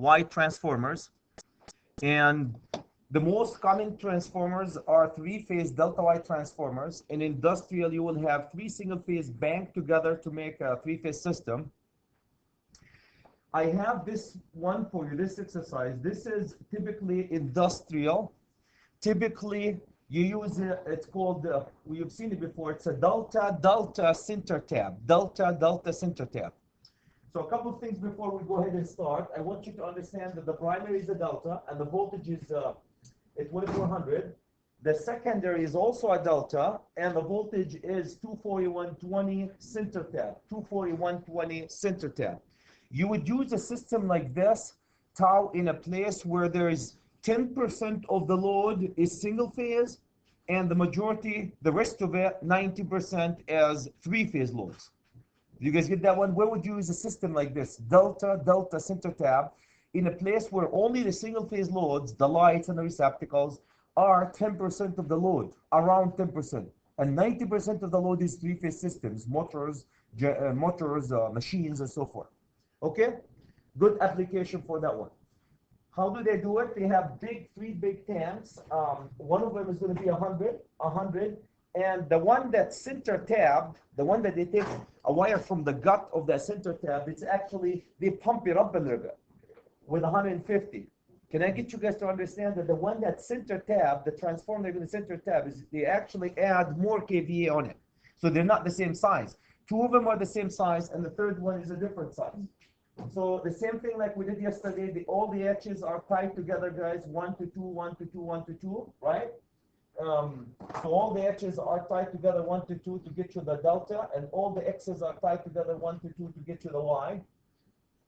Y transformers. And the most common transformers are three-phase delta Y transformers. In industrial, you will have three single-phase banked together to make a three-phase system. I have this one for you, this exercise. This is typically industrial. Typically, you use it, it's called, we've seen it before, it's a delta center tab. Delta center tab. So a couple of things before we go ahead and start. I want you to understand that the primary is a delta and the voltage is 2400. The secondary is also a delta and the voltage is 24120 center tab. 24120 center tab. You would use a system like this, tau, in a place where there is 10% of the load is single phase and the majority, the rest of it, 90% as three-phase loads. You guys get that one? Where would you use a system like this? Delta center tab, in a place where only the single phase loads, the lights and the receptacles, are 10% of the load, around 10%. And 90% of the load is three-phase systems, motors, machines, and so forth. Okay? Good application for that one. How do they do it? They have three big tanks. One of them is going to be 100. And the one that's center tabbed, the one that they take a wire from the gut of the center tab, it's actually, they pump it up a little bit with 150. Can I get you guys to understand that the one that's center tab, the transformer in the center tab, is they actually add more kVA on it. So they're not the same size. Two of them are the same size, and the third one is a different size. So the same thing like we did yesterday, all the H's are tied together, guys, 1 to 2, 1 to 2, 1 to 2, right? So all the H's are tied together 1 to 2 to get you the delta, and all the X's are tied together 1 to 2 to get you the Y.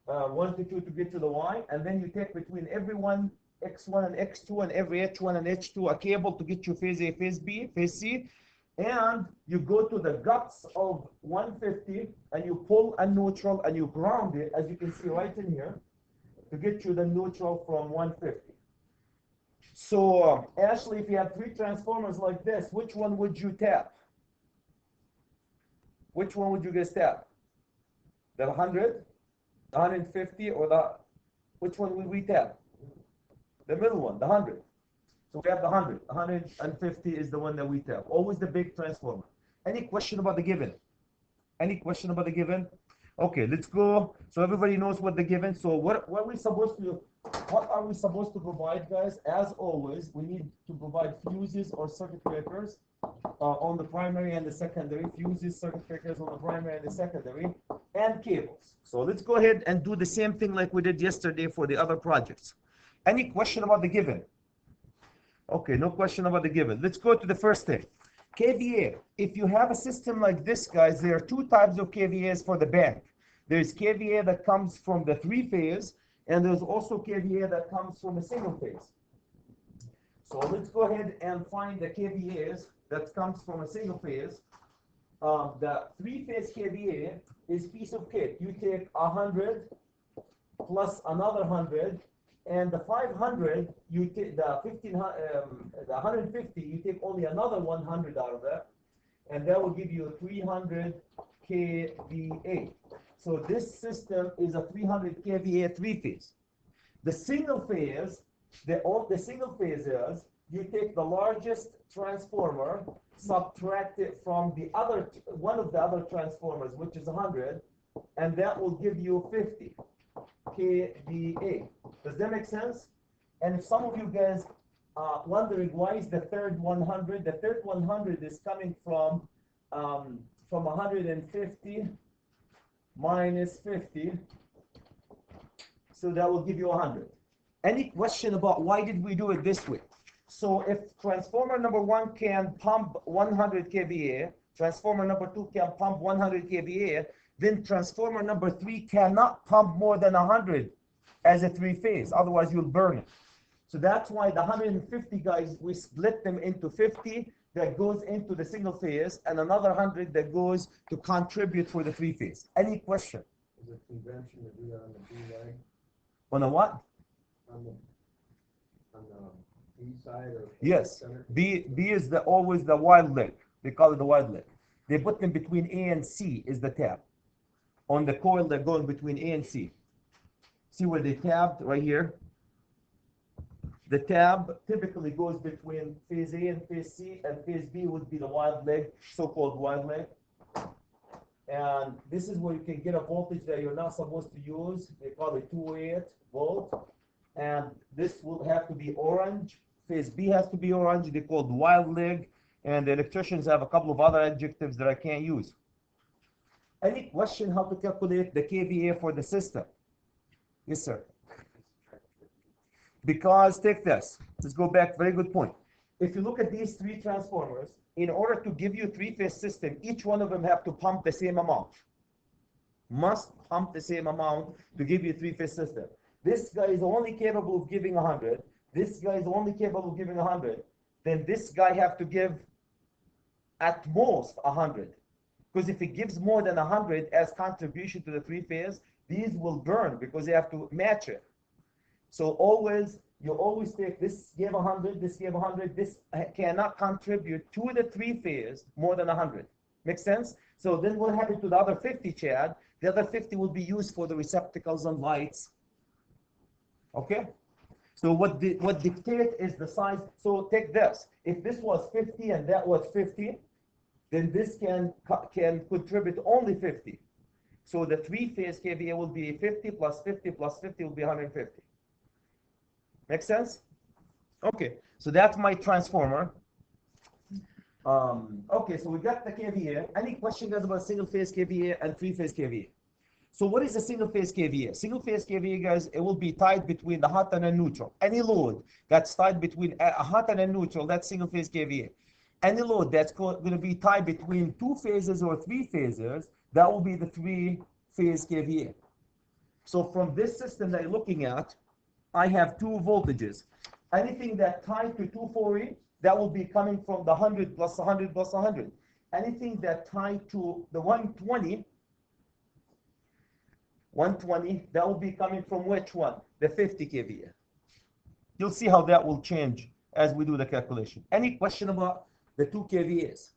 1 to 2 to get to the Y, and then you take between every one X1 and X2 and every H1 and H2 a cable to get you phase A, phase B, phase C, and you go to the guts of 150 and you pull a neutral and you ground it, as you can see right in here, to get you the neutral from 150. So Ashley, if you have three transformers like this, which one would you tap? Which one would you guys tap? The 100, the 150, or which one would we tap? The middle one, the 100. So we have the 100. 150 is the one that we tap. Always the big transformer. Any question about the given? Any question about the given? Okay, let's go. So everybody knows what the given. So what are we supposed to provide, guys? As always, we need to provide fuses or circuit breakers on the primary and the secondary. Fuses, circuit breakers on the primary and the secondary, and cables. So let's go ahead and do the same thing like we did yesterday for the other projects. Any question about the given? Okay, no question about the given. Let's go to the first thing. kVA. If you have a system like this, guys, there are two types of kVAs for the bank. There's kVA that comes from the three-phase, and there's also kVA that comes from a single phase. So let's go ahead and find the kVAs that comes from a single phase. The three-phase kVA is piece of cake. You take 100 plus another 100, and the 500, you take the 150, you take only another 100 out of that, and that will give you 300 kVA. So this system is a 300 kVA three-phase. The single phase, the single phase is, you take the largest transformer, subtract it from the other, one of the other transformers, which is 100, and that will give you 50 kVA. Does that make sense? And if some of you guys wondering why is the third 100, the third 100 is coming from 150 minus 50, so that will give you 100. Any question about why did we do it this way? So if transformer number 1 can pump 100 kVA, transformer number 2 can pump 100 kVA, then transformer number 3 cannot pump more than 100 as a three-phase, otherwise you'll burn it. So that's why the 150 guys, we split them into 50 that goes into the single phase and another 100 that goes to contribute for the three-phase. Any question? Is it convention to do that on the B leg? On the what? On the B side or yes, center? B is always the wide leg. They call it the wide leg. They put them between A and C is the tab. On the coil they're going between A and C. See where they tabbed right here? The tab typically goes between phase A and phase C, and phase B would be the wild leg, so-called wild leg. And this is where you can get a voltage that you're not supposed to use. They call it 208 volt. And this will have to be orange. Phase B has to be orange. They're called wild leg. And the electricians have a couple of other adjectives that I can't use. Any question how to calculate the kVA for the system? Yes, sir. Because take this. Let's go back. Very good point. If you look at these three transformers, in order to give you a three-phase system, each one of them have to pump the same amount. Must pump the same amount to give you a three-phase system. This guy is only capable of giving 100. This guy is only capable of giving 100. Then this guy have to give at most 100. Because if it gives more than 100 as contribution to the three-phase, these will burn because they have to match it. So always, you always take this gave 100, this gave 100, this cannot contribute to the three-phase more than 100. Make sense? So then what happened to the other 50, Chad? The other 50 will be used for the receptacles and lights. Okay? So what dictate is the size. So take this. If this was 50 and that was 50, then this can contribute only 50. So the three-phase kVA will be 50 plus 50 plus 50 will be 150. Make sense? Okay, so that's my transformer. Okay, so we got the kVA. Any question guys about single-phase kVA and three-phase kVA? So what is a single-phase kVA? Single-phase kVA, guys, it will be tied between the hot and the neutral. Any load that's tied between a hot and a neutral, that's single-phase kVA. Any load that's going to be tied between two phases or three phases, that will be the three-phase kVA. So from this system that you're looking at, I have two voltages. Anything that tied to 240, that will be coming from the 100 plus 100 plus 100. Anything that tied to the 120, that will be coming from which one? The 50 kVA. You'll see how that will change as we do the calculation. Any question about the two kVAs?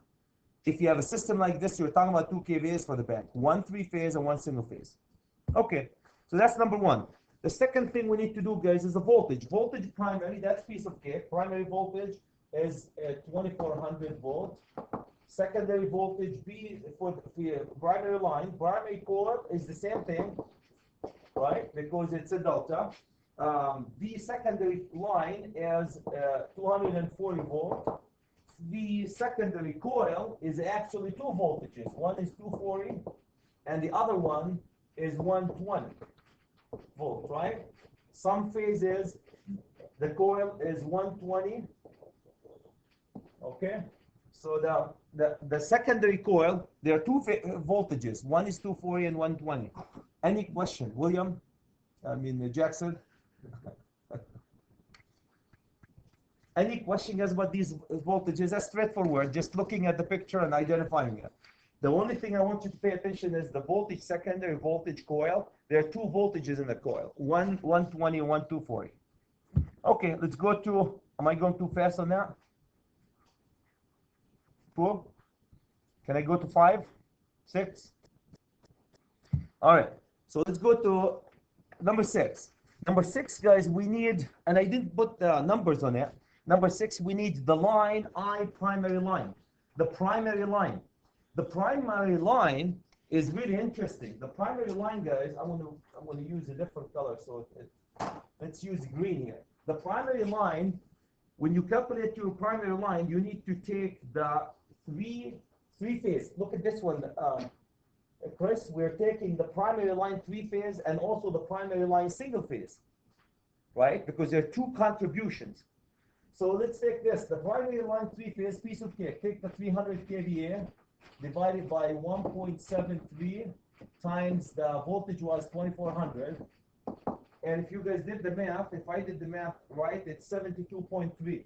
If you have a system like this, you're talking about two kVAs for the bank. One three-phase and one single-phase. Okay, so that's number one. The second thing we need to do, guys, is the voltage. Voltage primary, that's piece of cake. Primary voltage is 2400 volt. Secondary voltage B for the primary line. Primary core is the same thing, right? Because it's a delta. The secondary line is 240 volt. The secondary coil is actually two voltages. One is 240 and the other one is 120 volt, right? Some phases, the coil is 120. Okay, so the secondary coil, there are two voltages. One is 240 and 120. Any question, William? Jackson? Any question guys about these voltages? That's straightforward, just looking at the picture and identifying it. The only thing I want you to pay attention is the voltage, secondary voltage coil. There are two voltages in the coil, one 120 and one 240. Okay, let's go to, am I going too fast on that? 4? Can I go to 5? 6? All right, so let's go to number 6. Number 6, guys, we need, and I didn't put the numbers on it. Number 6, we need the line I primary line. The primary line. The primary line is really interesting. The primary line, guys, I'm going to use a different color, so let's use green here. The primary line, when you calculate your primary line, you need to take the three phase. Look at this one, Chris. We're taking the primary line 3-phase and also the primary line single phase, right? Because there are two contributions. So let's take this, the primary line 3-phase, piece of cake. Take the 300 kVA divided by 1.73 times the voltage was 2400. And if you guys did the math, if I did the math right, it's 72.3.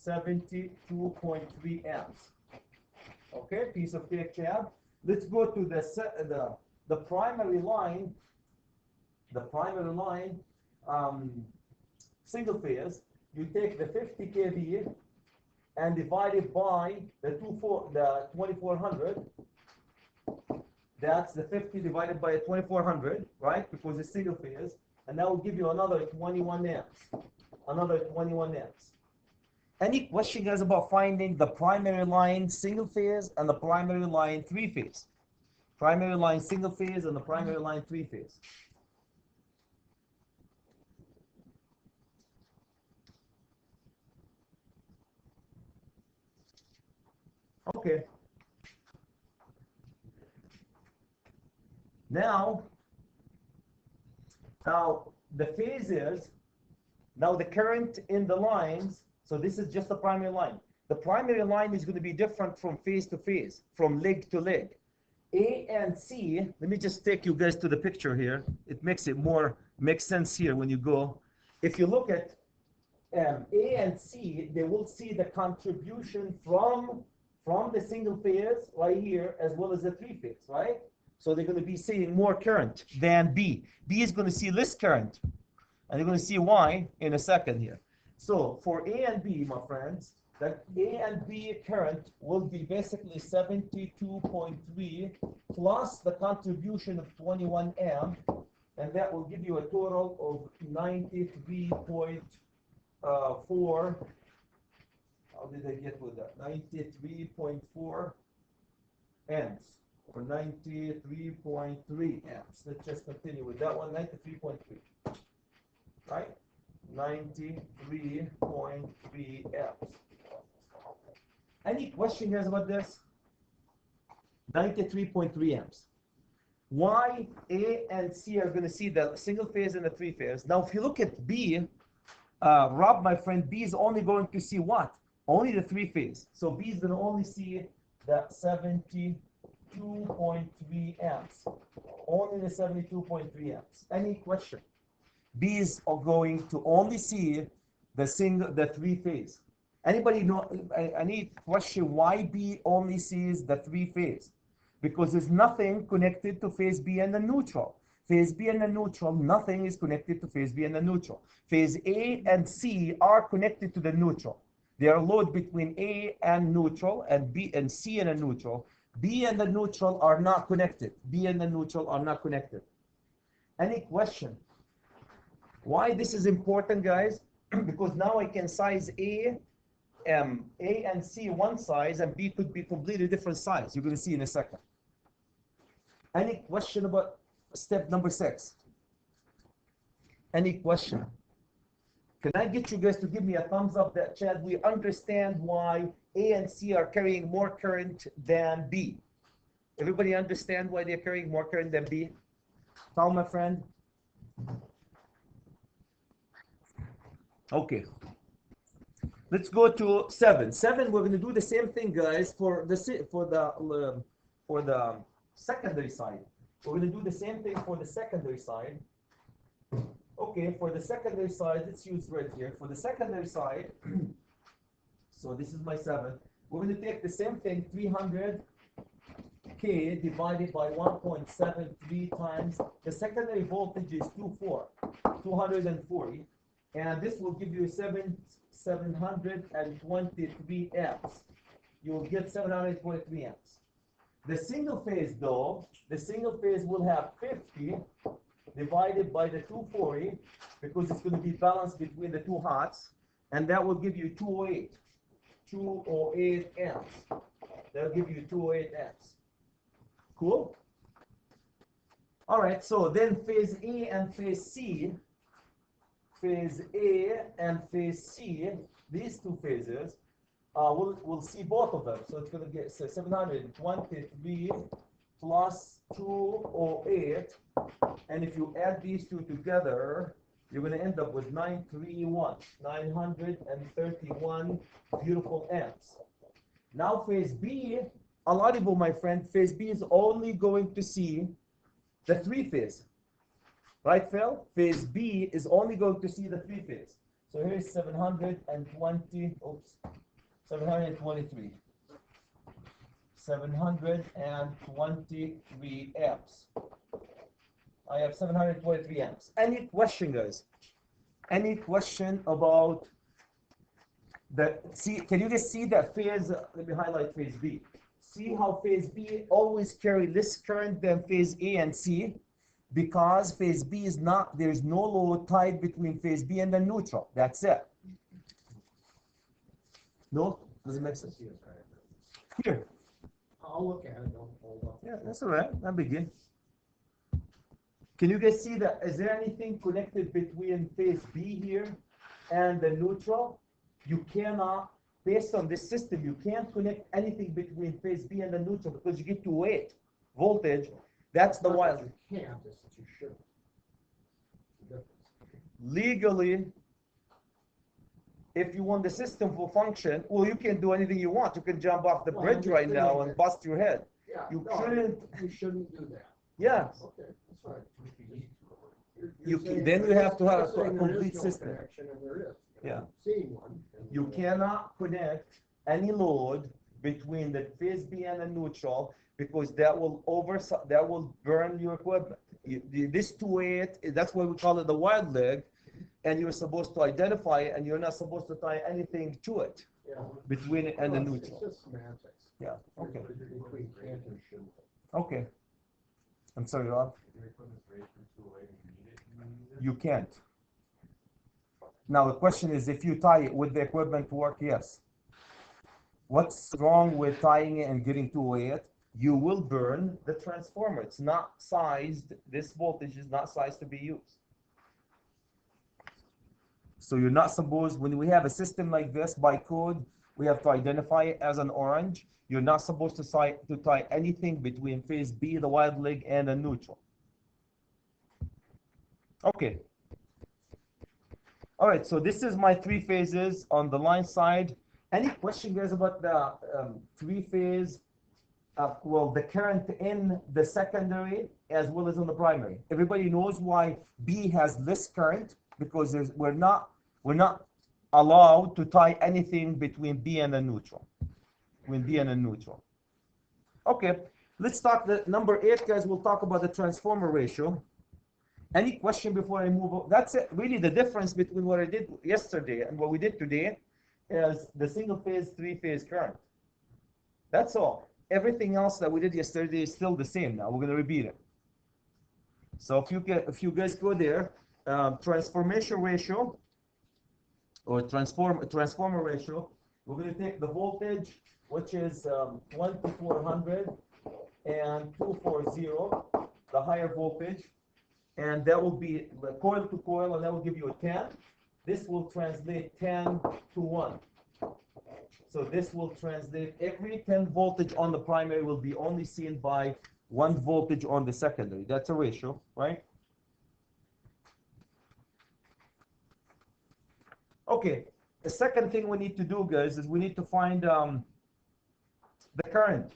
72.3 amps. Okay, piece of cake, Chad. Let's go to the primary line. The primary line, single phase. You take the 50 kVA and divide it by the 2400. That's the 50 divided by 2400, right? Because it's single phase. and that will give you another 21 amps. Another 21 amps. Any question, guys, about finding the primary line single phase and the primary line three phase? Primary line single phase and the primary line three phase. Okay. Now the phases, now the current in the lines, so this is just the primary line. The primary line is going to be different from phase to phase, from leg to leg. A and C, let me just take you guys to the picture here. It makes sense here when you go. If you look at A and C, they will see the contribution from the single phase right here, as well as the three phase, right? So they're going to be seeing more current than B. B is going to see less current, and you're going to see why in a second here. So for A and B, my friends, that A and B current will be basically 72.3 plus the contribution of 21 amp, and that will give you a total of 93.4. How did I get with that? 93.4 amps, or 93.3 amps. Let's just continue with that one. 93.3, right? 93.3 amps. Any question, guys, about this? 93.3 amps. Why A and C are going to see the single phase and the three phase? Now, if you look at B, Rob, my friend, B is only going to see what? Only the three phase. So B is going to only see the 72.3 amps. Only the 72.3 amps. Any question? B is going to only see the three phase. Anybody know? I need question why B only sees the three phase? Because there's nothing connected to phase B and the neutral. Phase B and the neutral, nothing is connected to phase B and the neutral. Phase A and C are connected to the neutral. They are load between A and neutral, and B and C and a neutral. B and the neutral are not connected. B and the neutral are not connected. Any question? Why this is important, guys? Because now I can size A and C one size, and B could be completely different size. You're going to see in a second. Any question about step number 6? Any question? Can I get you guys to give me a thumbs up that, Chad, we understand why A and C are carrying more current than B? Everybody understand why they're carrying more current than B? Tell my friend. Okay. Let's go to 7. 7, we're going to do the same thing, guys, for the secondary side. We're going to do the same thing for the secondary side. Okay, for the secondary side, let's use right here. For the secondary side, so this is my 7. We're going to take the same thing, 300K divided by 1.73 times. The secondary voltage is 240. And this will give you 723 amps. You will get 723 amps. The single phase, though, the single phase will have 50 divided by the 240, because it's going to be balanced between the two hots, and that will give you 208 amps. That'll give you 208 amps. Cool? All right, so then phase A and phase C, phase A and phase C, these two phases, we'll see both of them. So it's going to get 723 plus 208, and if you add these two together, you're going to end up with 931 beautiful amps. Now phase B, a lot of you, my friend, phase B is only going to see the three phase. Right, Phil? Phase B is only going to see the three phase. So here's 723. 723 amps. I have 723 amps. Any question, guys? Any question about the, see, can you just see that phase? Let me highlight phase B. See how phase B always carry less current than phase A and C? because phase B is not, there's no load tied between phase B and the neutral. That's it. No? Does it make sense? Here. I'll look at it, don't hold up. Yeah, that's all right. Not big deal. Can you guys see that? Is there anything connected between phase B here and the neutral? You cannot, based on this system, you can't connect anything between phase B and the neutral because you get to 208 voltage. That's the wild. You can't, it's that you shouldn't. The difference. Legally, if you want the system to function, well, you can do anything you want. You can jump off the Well, bridge right now understand and that. bust your head. Yeah, You no, shouldn't. you shouldn't do that. Yeah. Okay, that's right. You Saying then you there have is- to have you're a saying there is complete no system. connection, and there is. Yeah. I'm seeing one. and, You cannot connect any load between the phase B and the neutral because that will burn your equipment. This 208, that's why we call it the wild leg, and you're supposed to identify it, and you're not supposed to tie anything to it Yeah. between it and the Well, neutral. It's just semantics. Yeah. Okay. Between can't and shouldn't. Okay. I'm sorry, Rob. You can't. Now the question is, if you tie it, would the equipment work? Yes. What's wrong with tying it and getting to it? You will burn the transformer. It's not sized, this voltage is not sized to be used. So you're not supposed, when we have a system like this by code, we have to identify it as an orange. You're not supposed to tie anything between phase B, the wild leg, and a neutral. Okay. All right, so this is my three phases on the line side. Any question, guys, about the three-phase, well, the current in the secondary as well as on the primary? Everybody knows why B has less current, because we're not allowed to tie anything between B and a neutral. Between B and a neutral. Okay, let's talk the number 8, guys. We'll talk about the transformer ratio. Any question before I move on? That's it. Really, the difference between what I did yesterday and what we did today is the single phase, three-phase current. That's all. Everything else that we did yesterday is still the same now. We're going to repeat it. So if you guys go there, transformation ratio or transformer ratio, we're going to take the voltage, which is 1 to 400 and 240, the higher voltage. And that will be the coil to coil, and that will give you a 10. This will translate 10 to 1. So this will translate every 10 voltage on the primary will be only seen by 1 voltage on the secondary. That's a ratio, right? Okay, the second thing we need to do, guys, is we need to find the current.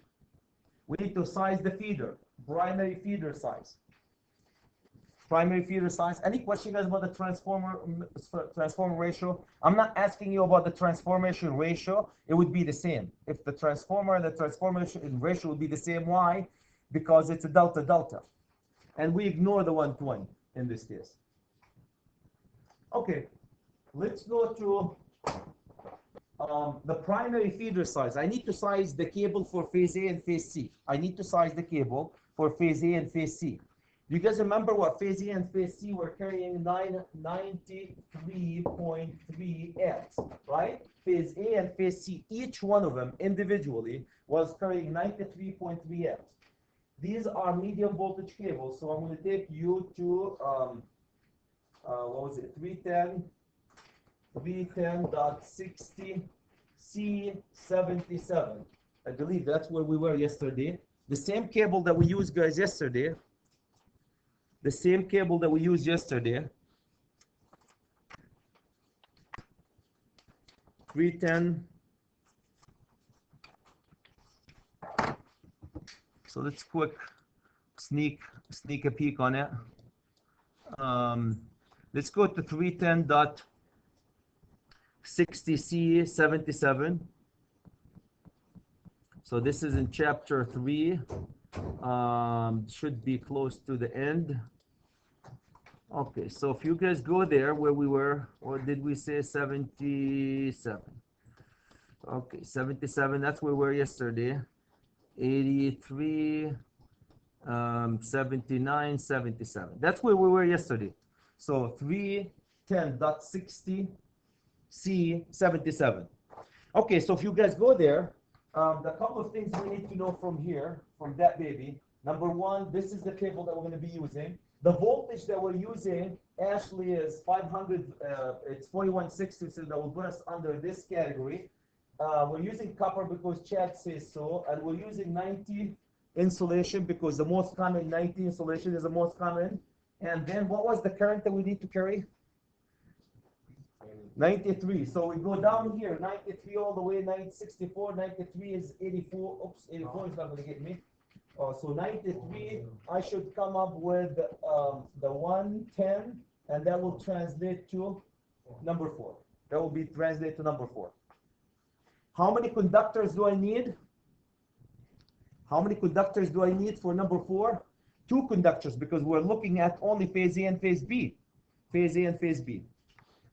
We need to size the feeder, primary feeder size. Primary feeder size. Any question, guys, about the transformer ratio? I'm not asking you about the transformation ratio. It would be the same. If the transformer and the transformation ratio would be the same. Why? Because it's a delta. And we ignore the 120 in this case. Okay, let's go to the primary feeder size. I need to size the cable for phase A and phase C. I need to size the cable for phase A and phase C. You guys remember what phase A and phase C were carrying 93.3 amps, right? Phase A and phase C, each one of them individually was carrying 93.3 amps. These are medium voltage cables, so I'm going to take you to, what was it, 310.60 C77. I believe that's where we were yesterday. The same cable that we used, guys, yesterday. The same cable that we used yesterday. 310. So let's quick sneak a peek on it. Let's go to 310.60 C77. So this is in chapter 3. Should be close to the end. Okay, so if you guys go there where we were, or did we say 77? Okay, 77, that's where we were yesterday. 83, 79, 77. That's where we were yesterday. So 310.60 C 77. Okay, so if you guys go there, the couple of things we need to know from here, from that baby. Number one, this is the cable that we're going to be using. The voltage that we're using actually is 500, it's 4160, so that will put us under this category. We're using copper because Chad says so, and we're using 90 insulation because the most common 90 insulation is the most common. And then what was the current that we need to carry? 93. So we go down here, 93 all the way, 964, 93 is 84. Oops, 84 is not going to get me. So 93, I should come up with the 110, and that will translate to number 4. That will be translated to number 4. How many conductors do I need? How many conductors do I need for number 4? 2 conductors, because we're looking at only phase A and phase B. Phase A and phase B.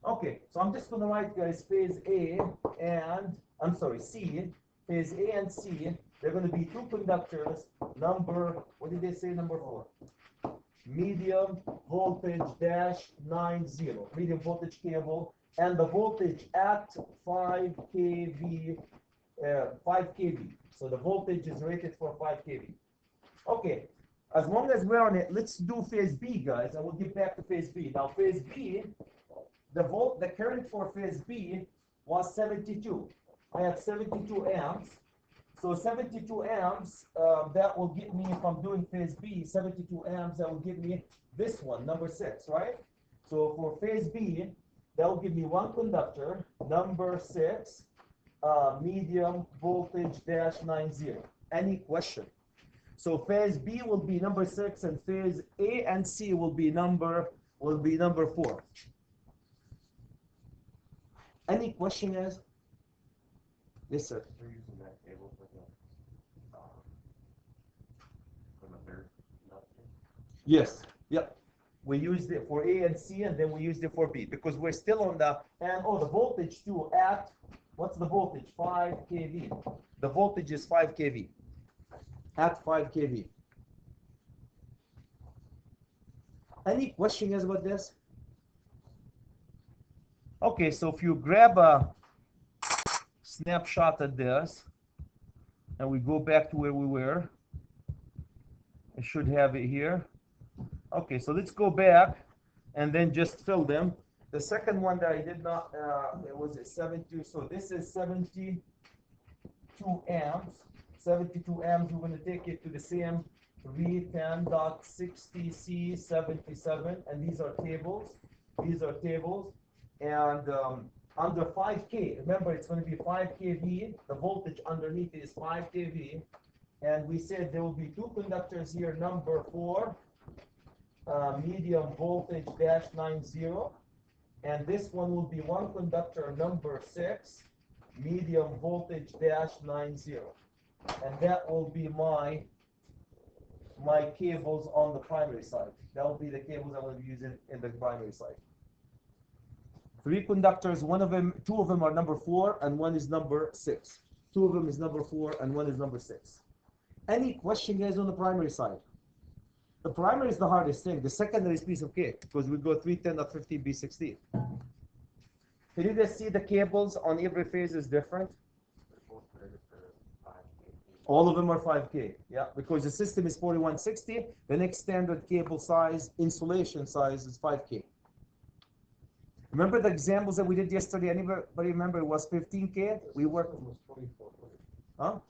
Okay, so I'm just going to write, guys, phase A and, C. Phase A and C, they're going to be 2 conductors. Number, what did they say, number 4? Medium voltage dash 90. Medium voltage cable. And the voltage at 5 kV, 5 kV. So the voltage is rated for 5 kV. Okay, as long as we're on it, let's do phase B, guys. I will get back to phase B. Now, phase B, the current for phase B was 72. I have 72 amps. So 72 amps, that will get me, if I'm doing phase B, 72 amps, that will give me this one, number 6, right? So for phase B, that will give me 1 conductor, number 6, medium voltage dash 90. Any question? So phase B will be number 6, and phase A and C will be number 4. Any question, guys? Yes, sir. We're using that cable for the third conductor. Yes. Yep. We used it for A and C, and then we used it for B because we're still on the the voltage too at what's the voltage? 5 kV. The voltage is 5 kV. At 5 kV. Any question, guys, about this? Okay, so if you grab a snapshot of this, and we go back to where we were, I should have it here. Okay, so let's go back and then just fill them. The second one that I did not, it was at 72, so this is 72 amps. 72 amps, we're going to take it to the same 310.60C77, and these are tables. These are tables. And under 5K, remember it's going to be 5 kV. The voltage underneath is 5 kV. And we said there will be 2 conductors here, number 4, medium voltage dash 90. And this one will be 1 conductor, number 6, medium voltage dash 90. And that will be my cables on the primary side. That will be the cables I will be using in the primary side. 3 conductors, 2 of them are number 4 and 1 is number 6. 2 of them is number 4 and 1 is number 6. Any question, guys, on the primary side? The primary is the hardest thing. The secondary is piece of cake because we go 310.15B16. Can you guys see the cables on every phase is different? All of them are 5K, yeah, because the system is 4160. The next standard cable size, insulation size is 5K. Remember the examples that we did yesterday? Anybody remember it was 15K? We worked. Was 2400. Huh?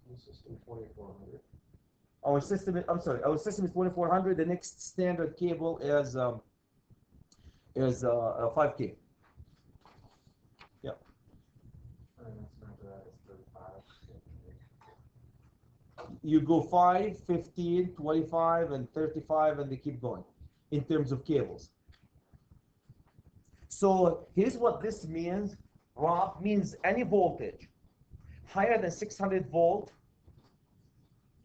The system 2400. Our system is, I'm sorry, our system is 2400. The next standard cable is 5K. Yeah. And that's not that, it's 35. You go 5, 15, 25, and 35, and they keep going in terms of cables. So here's what this means. Rob means any voltage higher than 600 volt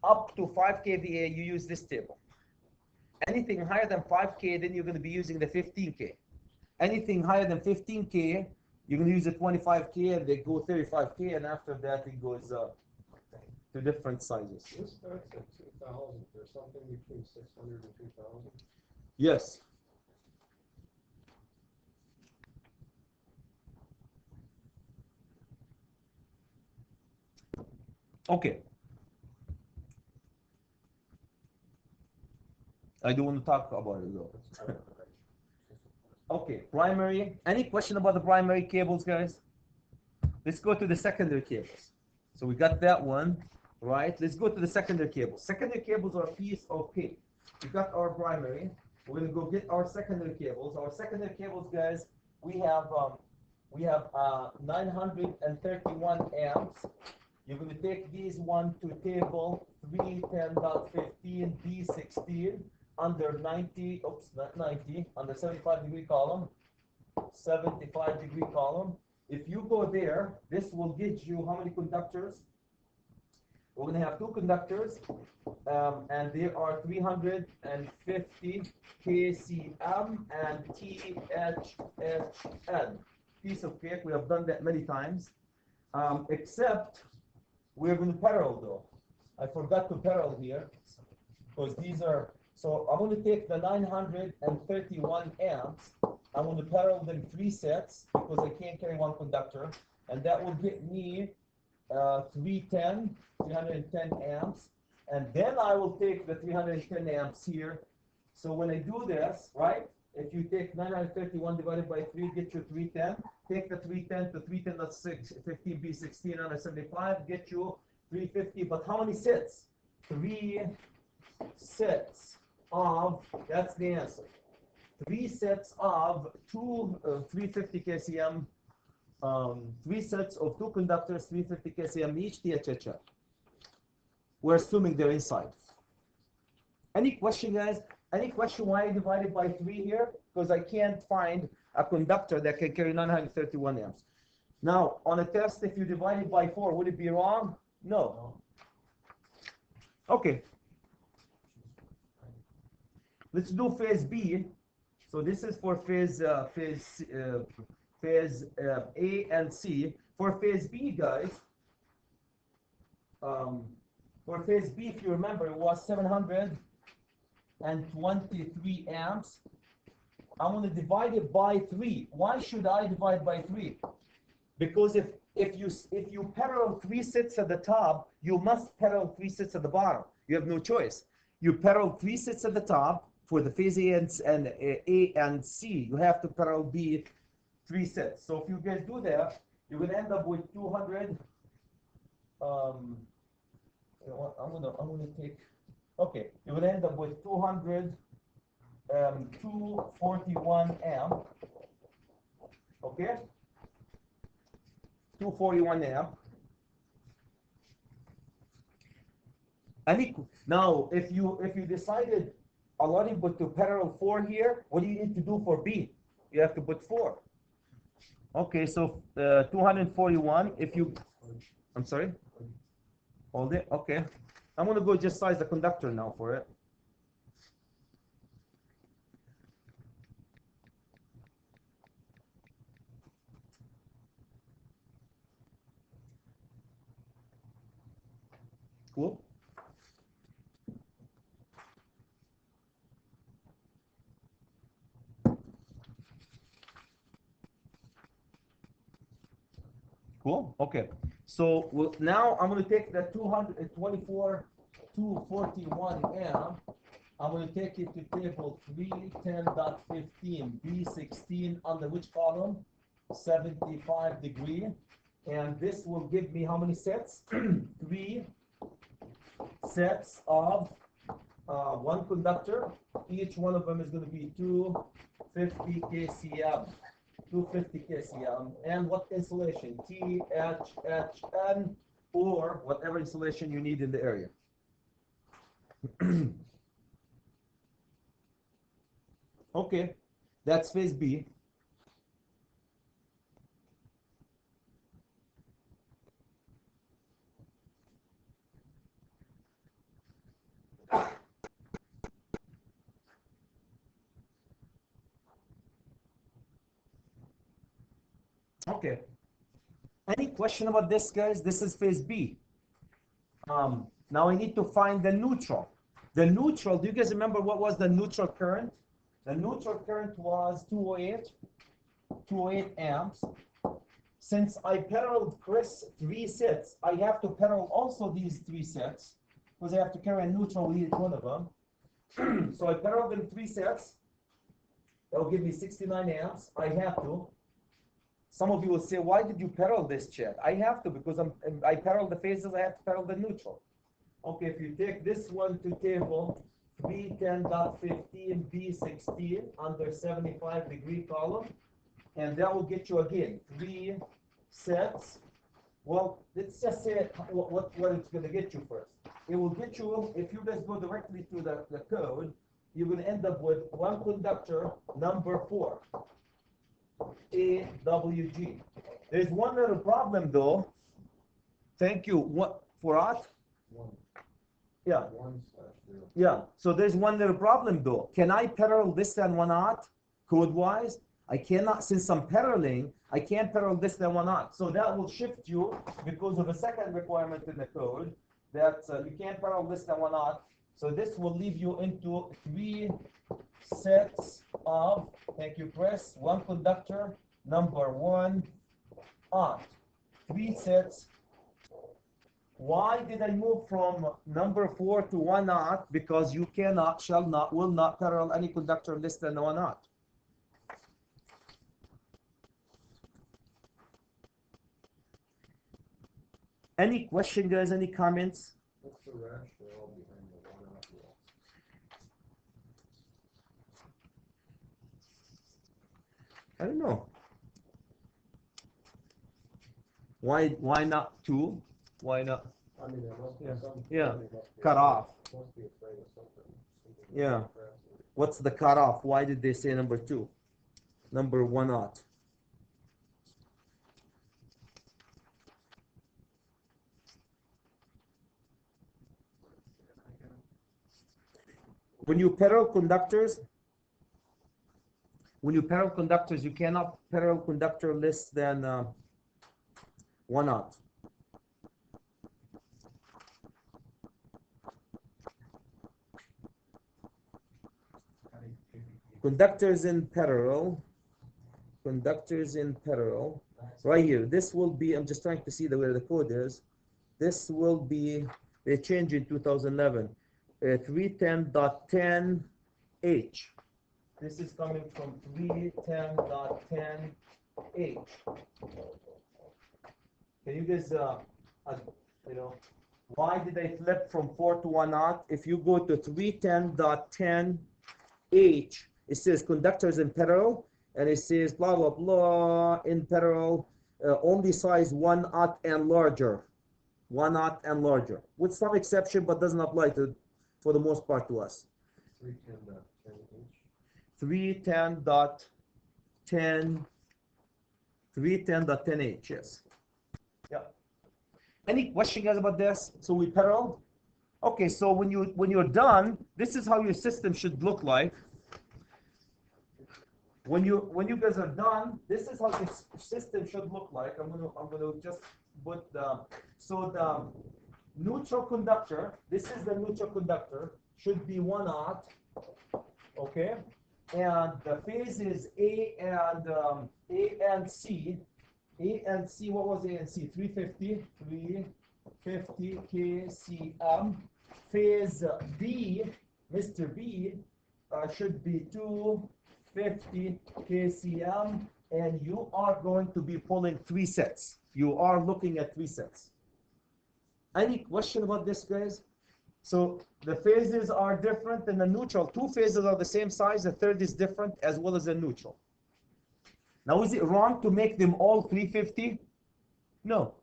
up to 5 kVA, you use this table. Anything higher than 5K, then you're going to be using the 15K. Anything higher than 15K, you're going to use the 25K, and they go 35K, and after that it goes to different sizes. This starts at 2,000. There's something between 600 and 2,000. Yes. Okay. I do want to talk about it though. Okay, primary. Any question about the primary cables, guys? Let's go to the secondary cables. So we got that one, right? Let's go to the secondary cables. Secondary cables are a piece of cake. We got our primary. We're gonna go get our secondary cables. Our secondary cables, guys, we have 931 amps. You're going to take these one to table 310.15 B16 under 90, oops, not 90, under 75-degree column, 75-degree column. If you go there, this will get you how many conductors? We're going to have two conductors, and they are 350 kcm and THHN. Piece of cake. We have done that many times, except we're going to parallel though. I forgot to parallel here because these are, so I'm going to take the 931 amps. I'm going to parallel them 3 sets because I can't carry one conductor, and that will get me 310 amps, and then I will take the 310 amps here. So when I do this, right, if you take 931 divided by 3, get you 310. Take the 310 to 310.6, 15 B16 under 75, get you 350. But how many sets? 3 sets of, that's the answer. 3 sets of 350 kcm, 3 sets of 2 conductors, 350 kcm each, THHL. We're assuming they're inside. Any question, guys? Any question why I divided by 3 here? Because I can't find a conductor that can carry 931 amps. Now, on a test, if you divide it by 4, would it be wrong? No. Okay. Let's do phase B. So this is for phase A and C. For phase B, guys, for phase B, if you remember, it was 723 amps. I'm going to divide it by 3. Why should I divide by 3? Because if you parallel 3 sets at the top, you must parallel 3 sets at the bottom. You have no choice. You parallel 3 sets at the top for the phase A and C. You have to parallel B 3 sets. So if you guys do that, you're going to end up with 200. You know what, I'm gonna take. Okay, you will end up with 241 amp. Okay, 241 amp. Now, if you decided a lot but to parallel 4 here, what do you need to do for B? You have to put 4. Okay, so 241. If you, I'm sorry. Hold it. Okay. I'm going to go just size the conductor now for it. Cool. Cool. Okay. So now I'm going to take the 241 amp. I'm going to take it to table 310.15 B16 under which column? 75 degree. And this will give me how many sets? 3 sets of 1 conductor. Each one of them is going to be 250 kcm. 250 kcm. And what insulation? THHN or whatever insulation you need in the area. Okay, that's phase B. Okay. Any question about this, guys? This is phase B. Now I need to find the neutral. The neutral, do you guys remember what was the neutral current? The neutral current was 208 amps. Since I paralleled Chris 3 sets, I have to parallel also these 3 sets because I have to carry a neutral with each one of them. So I paralleled in 3 sets. That will give me 69 amps. I have to. Some of you will say, why did you parallel this, Chad? I have to because I parallel the phases, I have to parallel the neutral. Okay, if you take this one to table 310.15B16 under 75-degree column, and that will get you again 3 sets. Well, let's just say what it's going to get you first. It will get you, if you guys go directly to the code, you're going to end up with one conductor, number 4, AWG. There's one little problem though. Thank you. What for what? Yeah. Yeah. So there's one little problem though. Can I parallel this and one out code-wise? I cannot, since I'm paralleling, I can't parallel this and one out. So that will shift you because of a second requirement in the code that you can't parallel this and one out. So this will leave you into 3 sets of, thank you, Chris, one conductor, number 1 out. 3 sets. Why did I move from number 4 to 1 out? Because you cannot, shall not, will not parallel any conductor less than 1 out. Any question, guys? Any comments? What's the rationale behind the 1 out rule? I don't know. Why not 2? Why not? I mean, there must be some. Yeah. Must be Cut off. Must be afraid of something. Yeah. What's the cutoff? Why did they say number 2? Number 1 out. When you parallel conductors, you cannot parallel conductor less than 1 out. Conductors in parallel, right here. This will be, I'm just trying to see where the code is. This will be, they changed in 2011, 310.10H. This is coming from 310.10H. Can you guys, why did I flip from 4 to 1 out? If you go to 310.10H, it says conductors in parallel, and it says blah, blah, blah, in parallel, only size 1 out and larger. 1 out and larger. With some exception, but doesn't apply to, for the most part, to us. 310.10H, yes. Yeah. Any question, guys, about this? So we paralleled. Okay, so when you're done, this is how your system should look like. When you guys are done, this is how the system should look like. I'm gonna just put the neutral conductor. This is the neutral conductor. Should be 1 out. Okay, and the phase is A and C. A and C. What was A and C? 350 kcm. Phase B, Mr. B, should be 250 kcm, and you are going to be pulling 3 sets. You are looking at 3 sets. Any question about this, guys? So the phases are different than the neutral. 2 phases are the same size. The third is different as well as the neutral. Now, is it wrong to make them all 350? No.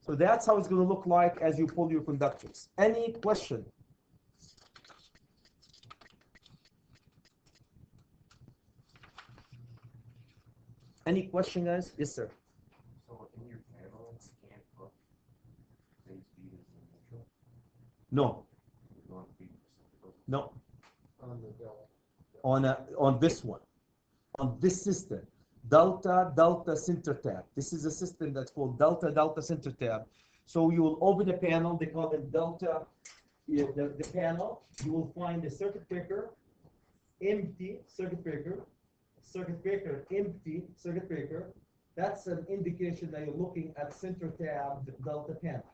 So that's how it's going to look like as you pull your conductors. Any question? Any question, guys? Yes, sir. So in your parallel, you can't put phase B as the neutral? No. You want B? No. On the delta. On this one, on this system. delta center tab. This is a system that's called delta center tab. So you will open a panel, they call it delta, the panel. You will find a circuit breaker, empty circuit breaker, empty circuit breaker. That's an indication that you're looking at center tab delta panel.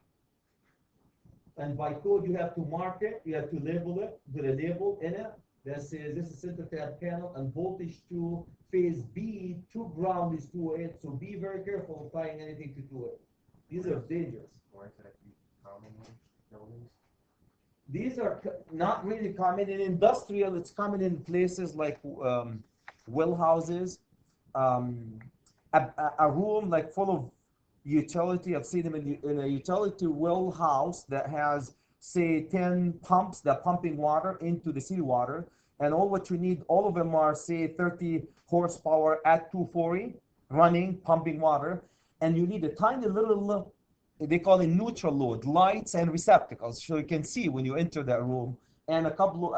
And by code, you have to mark it, you have to label it, put a label in it that says this is center tab panel and voltage to phase B to ground is 208. So be very careful applying anything to 208. These are dangerous. Why is that common in buildings? These are not really common in industrial. It's common in places like well houses, a room like full of utility. I've seen them in a utility well house that has, say, 10 pumps that pumping water into the city water, and all what you need, all of them are, say, 30 horsepower at 240 running, pumping water, and you need a tiny little, they call it neutral load, lights and receptacles, so you can see when you enter that room, and a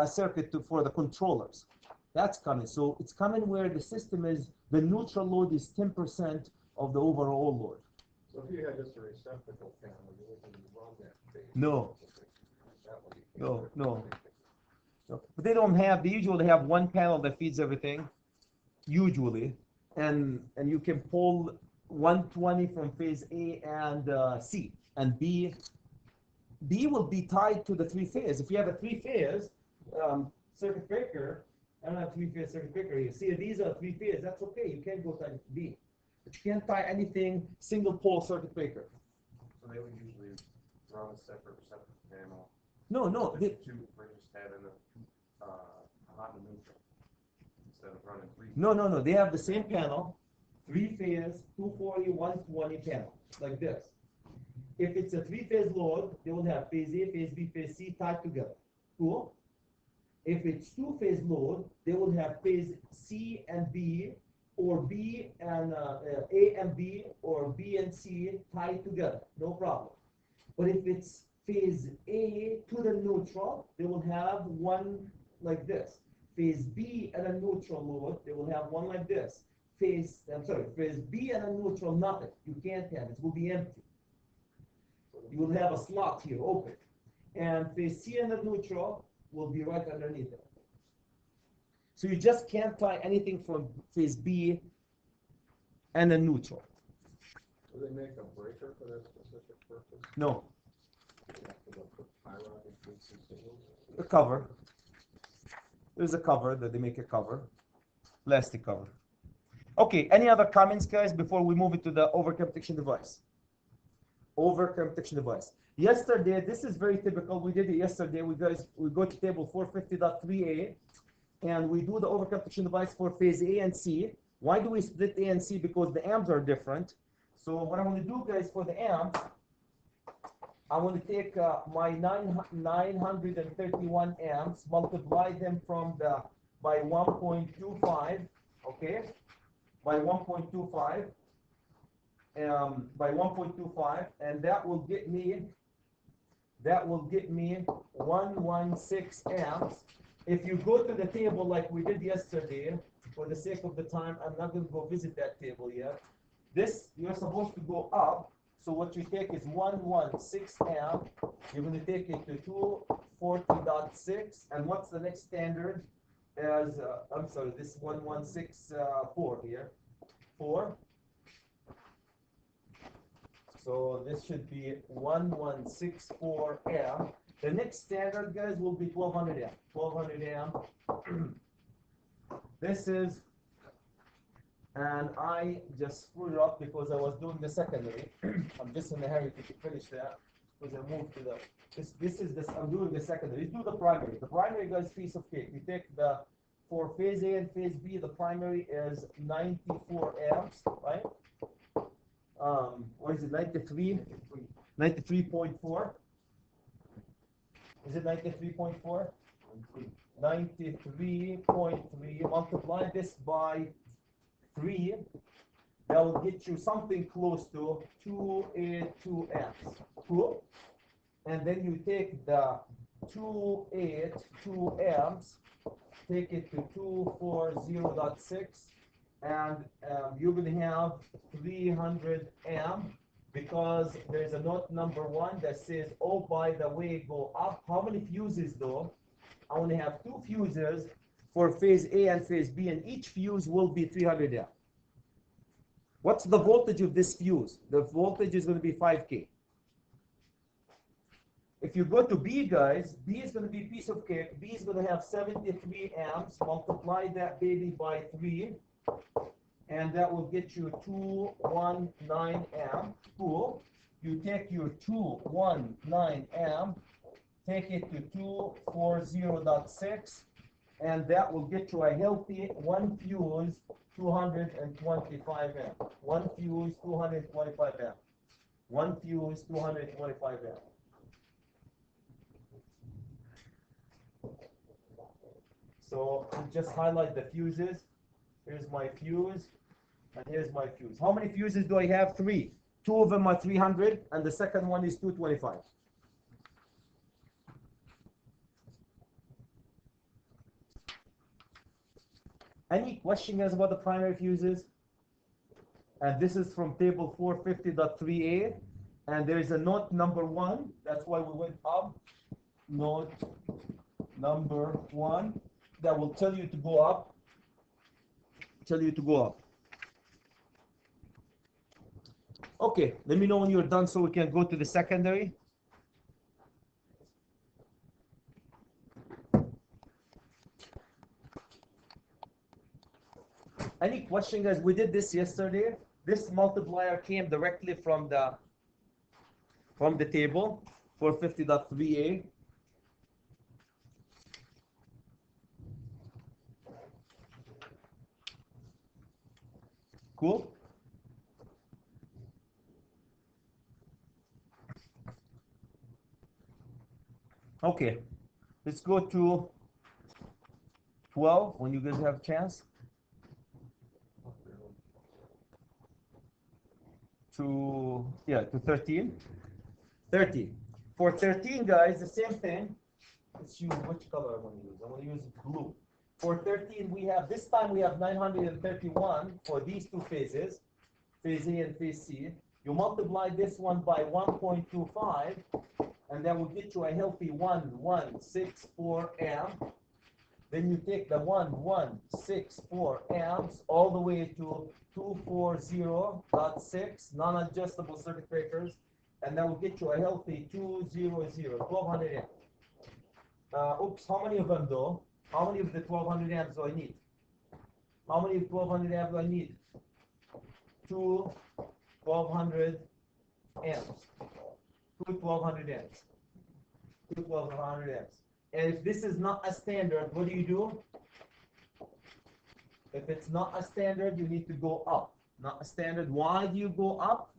circuit for the controllers. That's coming. So it's coming where the system is, the neutral load is 10% of the overall load. So if you had just a receptacle panel, you wouldn't run that phase. No. That one you No, can't no. run. But they usually have one panel that feeds everything, usually, and you can pull 120 from phase A and C, and B will be tied to the three phase. If you have a three phase circuit breaker, I don't have three phase circuit breaker here. See, these are three phase. That's okay. You can't go tie B, but you can't tie anything single pole circuit breaker. So they would usually run a separate receptacle panel. No, We're just having a hot and neutral instead of running three. No. They have the same panel, three phase, 240, 120 panel, like this. If it's a three phase load, they will have phase A, phase B, phase C tied together. Cool. If it's two phase load, they will have phase C and B, or B and A and B, or B and C tied together. No problem. But if it's phase A to the neutral, they will have one like this. Phase B and a neutral load, they will have one like this. Phase B and a neutral, nothing. You can't have it. It will be empty. You will have a slot here open. And phase C and a neutral will be right underneath it. So you just can't tie anything from phase B and a neutral. Do they make a breaker for that specific purpose? No. A A cover. There's a cover that they make a cover. Plastic cover. Okay, any other comments, guys, before we move into the overcurrent protection device? Overcurrent protection device. Yesterday, this is very typical. We did it yesterday. We go to table 450.3a, and we do the overcurrent protection device for phase A and C. Why do we split A and C? Because the amps are different. So what I'm going to do, guys, for the amps, I want to take my 931 amps, multiply them by 1.25, okay, by 1.25, and that will get me 116 amps. If you go to the table like we did yesterday, for the sake of the time, I'm not going to go visit that table yet. This, you're supposed to go up. So what you take is 116 amp. You're going to take it to 240.6. And what's the next standard? As I'm sorry, this 1164 here. 4. So this should be 1164 amp. The next standard, guys, will be 1200 amp. 1200 amp. This is, and I just screwed it up because I was doing the secondary. I'm just in a hurry to finish that because I moved to the, I'm doing the secondary. You do the primary. The primary, guys, piece of cake. You take for phase A and phase B, the primary is 94 amps, right? Or is it 93? 93.4? Is it 93.4? 93.3. Multiply this by 3. That will get you something close to 282 amps. Cool. And then you take the 282 amps, take it to 240.6, and you're going to have 300 amp because there's a note number 1 that says, oh, by the way, go up. How many fuses though? I only have 2 fuses for phase A and phase B, and each fuse will be 300 amp. What's the voltage of this fuse? The voltage is going to be 5K. If you go to B, guys, B is going to be a piece of cake. B is going to have 73 amps. Multiply that baby by 3, and that will get you 219 amp. Cool. You take your 219 amp, take it to 240.6, and that will get you a healthy 1 fuse 225 amp. 1 fuse 225 amp. 1 fuse 225 amp. So just highlight the fuses. Here's my fuse, and here's my fuse. How many fuses do I have? 3. 2 of them are 300, and the second one is 225. Any questions about the primary fuses? And this is from table 450.3a, and there is a note number 1. That's why we went up. Note number 1 that will tell you to go up. Tell you to go up. Okay, let me know when you're done so we can go to the secondary. Any question, guys? We did this yesterday. This multiplier came directly from the table 450.3a. Cool. Okay, let's go to 12 when you guys have a chance. To 13. 13. For 13, guys, the same thing. Let's use which color I want to use. I want to use blue. For 13, we have this time we have 931 for these 2 phases, phase A and phase C. You multiply this one by 1.25, and that will get you a healthy 1164 amp. Then you take the 1164 amps all the way to 240.6 non-adjustable circuit breakers, and that will get you a healthy 1200 amps. Oops, how many of them though? How many of the 1200 amps do I need? How many of 1200 amps do I need? 2 1200 amps. 2 1200 amps. 2 1200 amps. And if this is not a standard, what do? If it's not a standard, you need to go up. Not a standard. Why do you go up?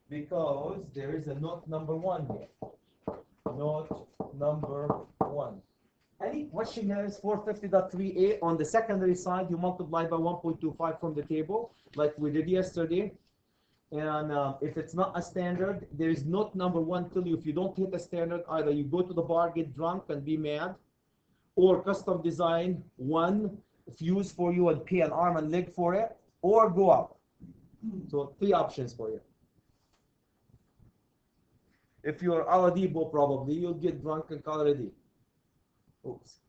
Because there is a note number 1 here. Note number 1. Any question here is 450.3a. On the secondary side, you multiply by 1.25 from the table, like we did yesterday. And if it's not a standard, there is note number 1 till you, if you don't hit a standard, either you go to the bar, get drunk, and be mad, or custom design 1 fuse for you and pay an arm and leg for it, or go up. So 3 options for you. If you're Aladibo, probably you'll get drunk and call it a day. Oops.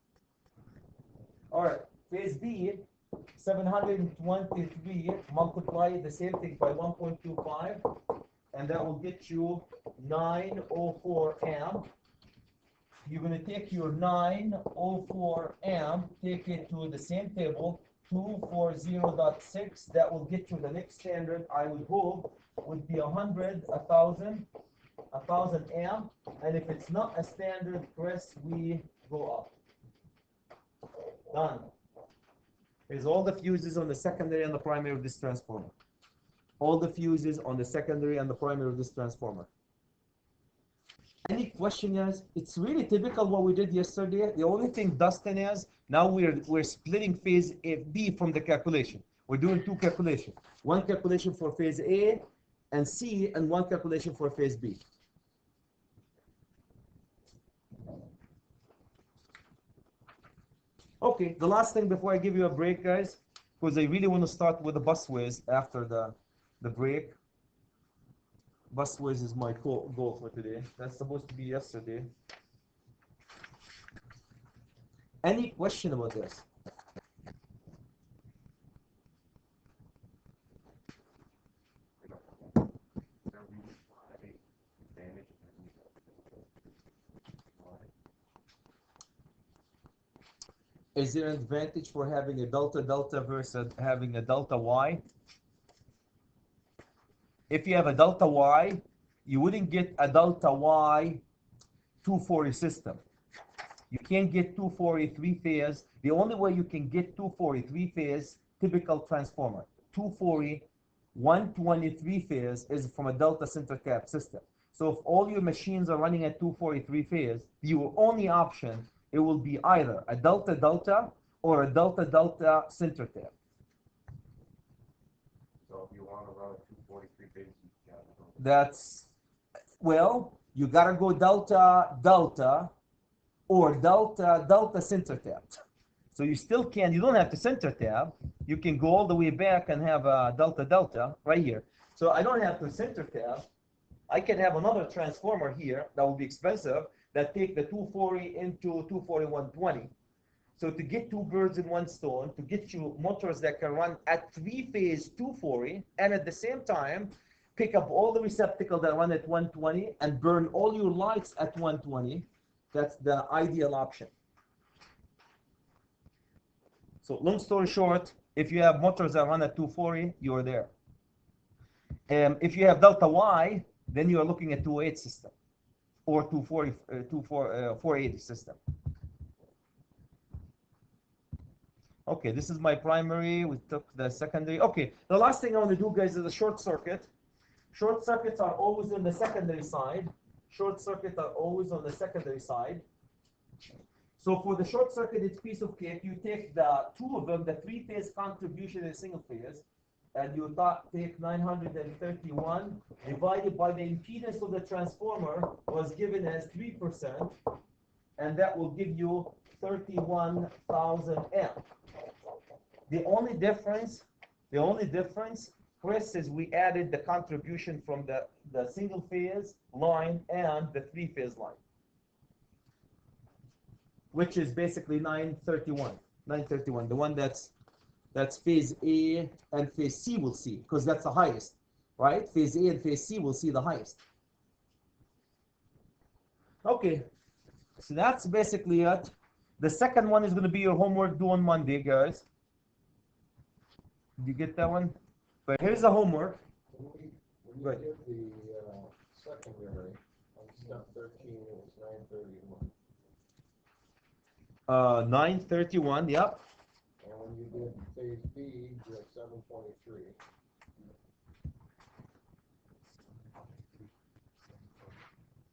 All right, phase B, 723, multiply the same thing by 1.25, and that will get you 904 amp. You're going to take your 904 amp, take it to the same table, 240.6. That will get you the next standard, I would hope, would be 100, 1,000 amp. And if it's not a standard, press we go up. Done. Here's all the fuses on the secondary and the primary of this transformer. All the fuses on the secondary and the primary of this transformer. Any question, guys? It's really typical what we did yesterday. The only thing, Dustin, is now we're splitting phase B from the calculation. We're doing 2 calculations. 1 calculation for phase A and C, and 1 calculation for phase B. Okay, the last thing before I give you a break, guys. because I really want to start with the busways after the break. Busways is my goal for today. That's supposed to be yesterday. Any question about this? Is there an advantage for having a delta delta versus having a delta Y? If you have a delta Y, you wouldn't get a delta Y 240 system. You can't get 240 three-phase. The only way you can get 240 three-phase typical transformer, 240 120 three-phase is from a delta center cap system. So if all your machines are running at 240 three-phase, your only option, it will be either a delta delta or a delta delta center tap. So if you want to run a 243 phase, you got to go. That's, well, you gotta go delta delta or delta delta center tap. So you still can, you don't have to center tab. You can go all the way back and have a delta delta right here. So I don't have to center tab. I can have another transformer here that will be expensive that take the 240 into 240 120. So to get two birds in one stone, to get you motors that can run at three-phase 240 and at the same time pick up all the receptacles that run at 120 and burn all your lights at 120, that's the ideal option. So long story short, if you have motors that run at 240, you're there. If you have delta Y, then you are looking at 208 system or 480 system. Okay, this is my primary. We took the secondary. Okay, the last thing I want to do, guys, is a short circuit. Short circuits are always on the secondary side. Short circuits are always on the secondary side. So for the short circuit, it's piece of cake. You take the two of them, the three-phase contribution in single phase, and you take 931 divided by the impedance of the transformer was given as 3%, and that will give you 31,000 amp. The only difference, Chris, is we added the contribution from the single phase line and the three-phase line, which is basically 931. 931, the one that's phase A and phase C will see, because that's the highest, right? Phase A and phase C will see the highest. Okay, so that's basically it. The second one is going to be your homework due on Monday, guys. Did you get that one? But here's the homework. When you Good. did the secondary on step 13, it was 931. 931, yep. And when you did phase B, you had 723.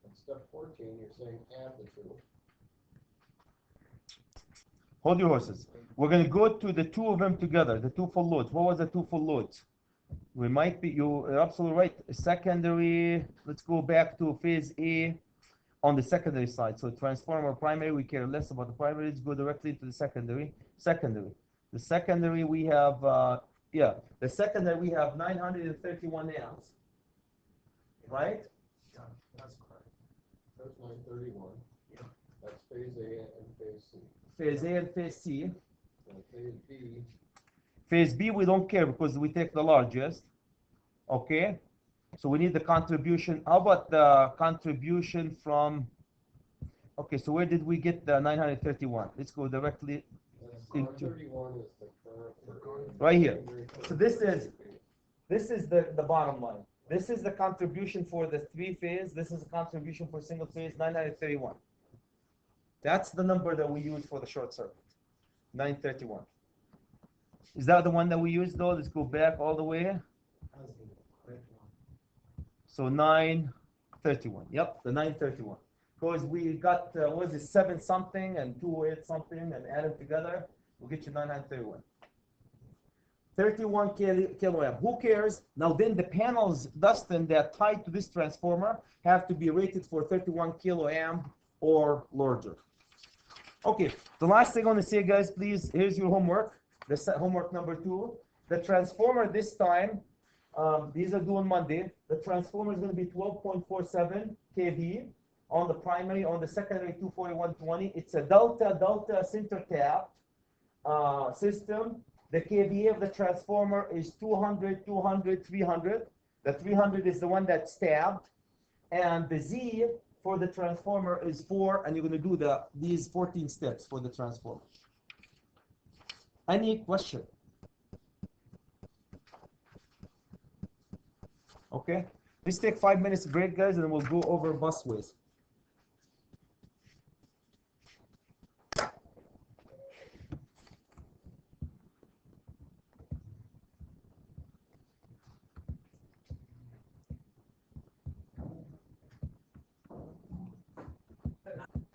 And step 14, you're saying add the two. Hold your horses. We're going to go to the two of them together, the two full loads. What was the two full loads? We might be, you're absolutely right. Secondary, let's go back to phase A on the secondary side. So transformer primary, we care less about the primary. Let's go directly to the secondary. The secondary we have, the secondary we have 931 amps, right? Yeah, that's correct. That's 931. Yeah. That's phase A and phase C. Phase A and phase C. And phase B. Phase B, we don't care because we take the largest. Okay? So we need the contribution. How about the contribution from, okay, so where did we get the 931? Let's go directly into, 931 is the current for right here. So this is the bottom line. This is the contribution for the three-phase. This is the contribution for single phase, 931. That's the number that we use for the short circuit, 931. Is that the one that we use though? Let's go back all the way. So 931. Yep, the 931. Because we got, what is it, 7 something and 208 something and add them together, we'll get you 931. 31 kiloamp. Who cares? Now then the panels, Dustin, that tied to this transformer have to be rated for 31 kiloamp or larger. Okay, the last thing I want to say, guys, please, here's your homework. Homework number 2. The transformer this time, these are due on Monday. The transformer is going to be 12.47 kV on the primary, on the secondary 24120. It's a delta center tap system. The kVA of the transformer is 200, 200, 300. The 300 is the one that's tabbed, and the Z for the transformer is 4, and you're going to do these 14 steps for the transformer. Any question? Okay, let's take 5 minutes break, guys, and we'll go over busways.